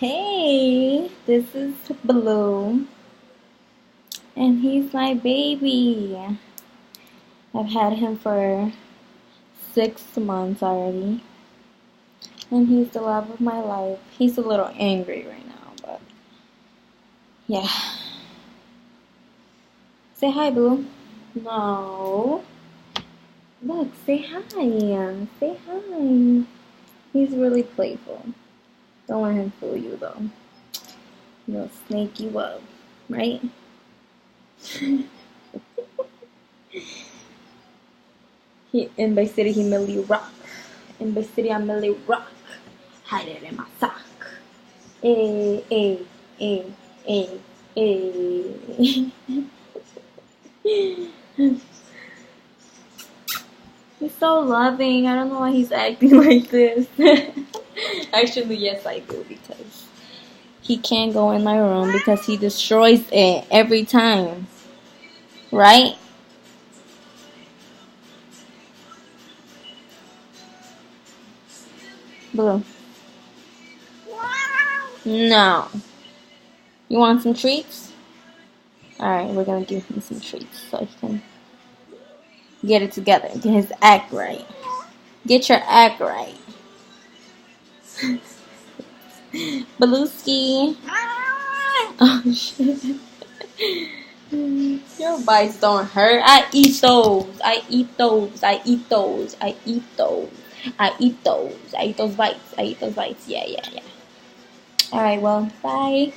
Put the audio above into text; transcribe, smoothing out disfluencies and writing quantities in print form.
Hey, this is Blue, and he's my baby. I've had him for 6 months already, and he's the love of my life. He's a little angry right now, but yeah. Say hi, Blue. No. Look, say hi. Say hi. He's really playful. Don't let him fool you, though. He'll snake you up, right? In Bay City, he merely rock. In Bay City, I merely rock. Hide it in my sock. Eh. He's so loving. I don't know why he's acting like this. Actually, yes, I do, because he can't go in my room because he destroys it every time. Right? Blue. No. You want some treats? Alright, we're gonna give him some treats so he can get it together. Get his act right. Get your act right. Beluski. Oh shit. Your bites don't hurt. I eat those. I eat those. I eat those. I eat those. I eat those. I eat those bites. I eat those bites. Yeah. Alright, well, bye.